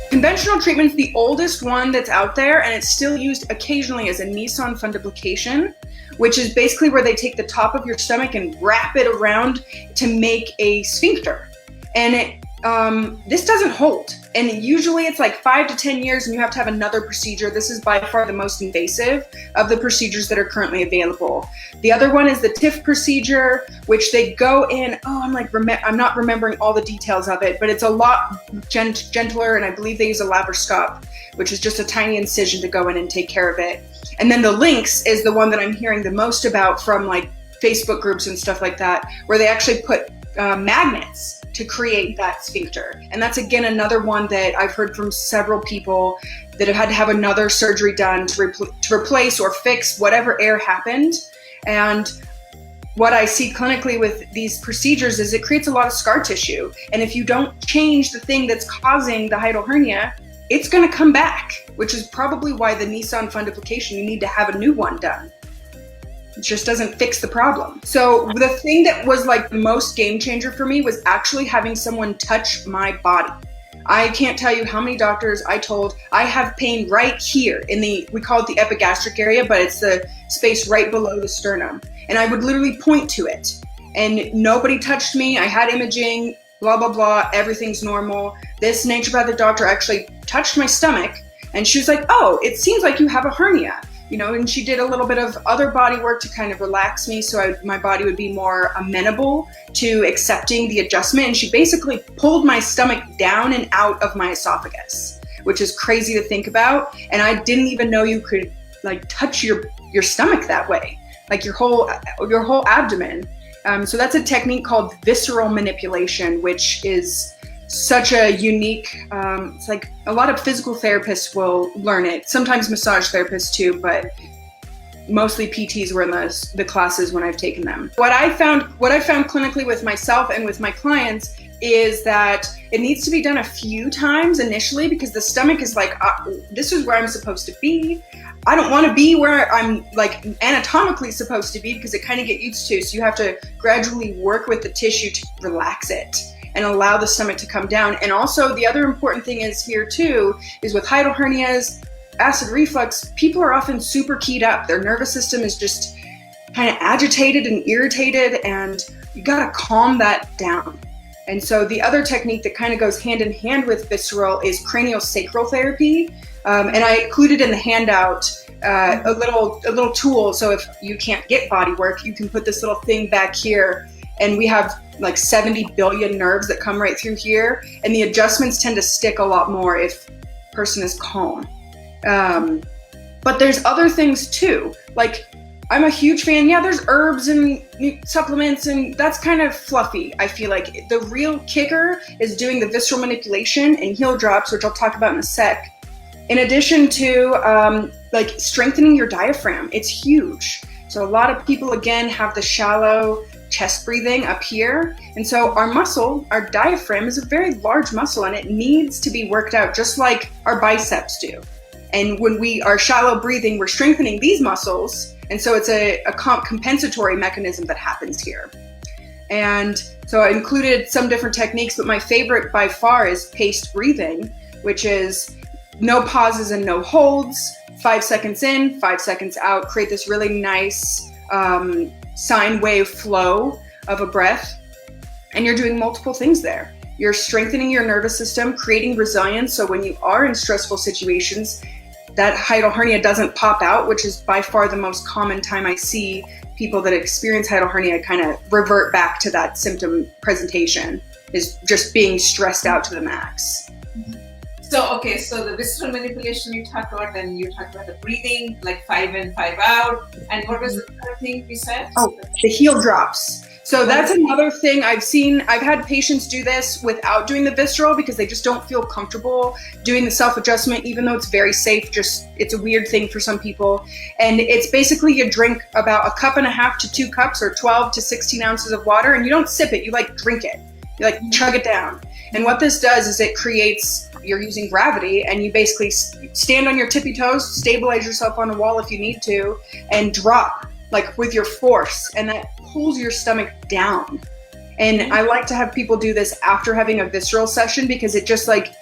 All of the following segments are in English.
Conventional treatment's the oldest one that's out there, and it's still used occasionally as a Nissen fundoplication, which is basically where they take the top of your stomach and wrap it around to make a sphincter. And this doesn't hold. And usually it's like 5 to 10 years and you have to have another procedure. This is by far the most invasive of the procedures that are currently available. The other one is the TIF procedure, which they go in, I'm not remembering all the details of it, but it's a lot gentler, and I believe they use a laparoscope, which is just a tiny incision to go in and take care of it. And then the links is the one that I'm hearing the most about from like Facebook groups and stuff like that, where they actually put magnets to create that sphincter. And that's again another one that I've heard from several people that have had to have another surgery done to replace or fix whatever error happened. And what I see clinically with these procedures is it creates a lot of scar tissue. And if you don't change the thing that's causing the hiatal hernia, it's going to come back, which is probably why the Nissen fundoplication, you need to have a new one done. It just doesn't fix the problem. So the thing that was like the most game changer for me was actually having someone touch my body. I can't tell you how many doctors I told, I have pain right here in we call it the epigastric area, but it's the space right below the sternum. And I would literally point to it and nobody touched me. I had imaging, blah, blah, blah, everything's normal. This naturopathic doctor actually touched my stomach and she was like, oh, it seems like you have a hernia. And she did a little bit of other body work to kind of relax me so my body would be more amenable to accepting the adjustment. And she basically pulled my stomach down and out of my esophagus, which is crazy to think about. And I didn't even know you could like touch your stomach that way, like your whole abdomen. So that's a technique called visceral manipulation, which is such a unique, it's like a lot of physical therapists will learn it, sometimes massage therapists too, but mostly PTs were in the classes when I've taken them. What I found clinically with myself and with my clients is that it needs to be done a few times initially because the stomach is like, this is where I'm supposed to be. I don't want to be where I'm like anatomically supposed to be because it kind of get used to. So you have to gradually work with the tissue to relax it and allow the stomach to come down. And also the other important thing is here too, is with hiatal hernias, acid reflux, people are often super keyed up. Their nervous system is just kind of agitated and irritated, and you gotta calm that down. And so the other technique that kind of goes hand in hand with visceral is craniosacral therapy. And I included in the handout a little tool. So if you can't get body work, you can put this little thing back here, and we have like 70 billion nerves that come right through here, and the adjustments tend to stick a lot more if person is calm. But there's other things too. Like I'm a huge fan. Yeah, there's herbs and supplements, and that's kind of fluffy. I feel like the real kicker is doing the visceral manipulation and heel drops, which I'll talk about in a sec. In addition to like strengthening your diaphragm, it's huge. So a lot of people again have the shallow chest breathing up here. And so our muscle, our diaphragm is a very large muscle, and it needs to be worked out just like our biceps do. And when we are shallow breathing, we're strengthening these muscles. And so it's a compensatory mechanism that happens here. And so I included some different techniques, but my favorite by far is paced breathing, which is no pauses and no holds, 5 seconds in, 5 seconds out, create this really nice sine wave flow of a breath. And you're doing multiple things there. You're strengthening your nervous system, creating resilience. So when you are in stressful situations, that hiatal hernia doesn't pop out, which is by far the most common time I see people that experience hiatal hernia kind of revert back to that symptom presentation, is just being stressed out to the max. So the visceral manipulation you talked about, then you talked about the breathing, like 5 in, 5 out. And what was the third thing we said? Oh, the heel drops. So that's another thing I've seen. I've had patients do this without doing the visceral because they just don't feel comfortable doing the self-adjustment, even though it's very safe. Just, it's a weird thing for some people. And it's basically you drink about 1.5 cups to 2 cups or 12 to 16 ounces of water, and you don't sip it, you like drink it. You like chug it down. And what this does is it creates, you're using gravity, and you basically stand on your tippy toes, stabilize yourself on a wall if you need to, and drop like with your force, and that pulls your stomach down. And I like to have people do this after having a visceral session because it just like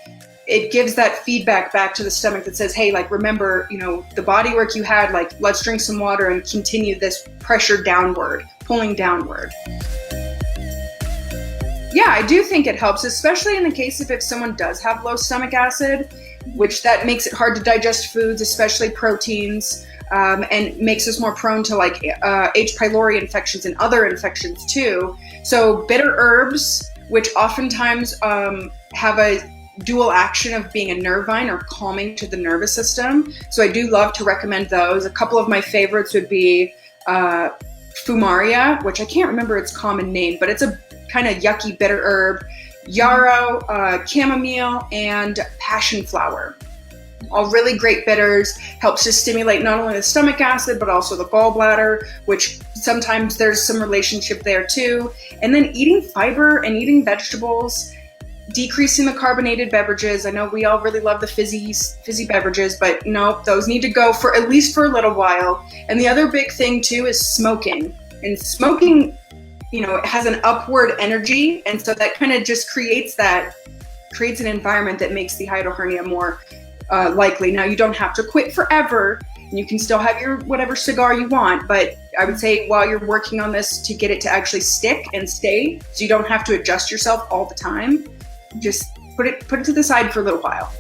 it gives that feedback back to the stomach that says, hey, like, remember, the body work you had, like, let's drink some water and continue this pressure downward, pulling downward. Yeah, I do think it helps, especially in the case of if someone does have low stomach acid, which that makes it hard to digest foods, especially proteins, and makes us more prone to like H. pylori infections and other infections too. So bitter herbs, which oftentimes have a dual action of being a nervine or calming to the nervous system. So I do love to recommend those. A couple of my favorites would be fumaria, which I can't remember its common name, but it's a kind of yucky bitter herb, yarrow, chamomile, and passion flower. All really great bitters, helps to stimulate not only the stomach acid, but also the gallbladder, which sometimes there's some relationship there too. And then eating fiber and eating vegetables, decreasing the carbonated beverages. I know we all really love the fizzy beverages, but no, those need to go for at least for a little while. And the other big thing too is smoking. And smoking, it has an upward energy. And so that kind of just creates an environment that makes the hiatal hernia more likely. Now, you don't have to quit forever, and you can still have your whatever cigar you want, but I would say while you're working on this to get it to actually stick and stay, so you don't have to adjust yourself all the time, just put it to the side for a little while.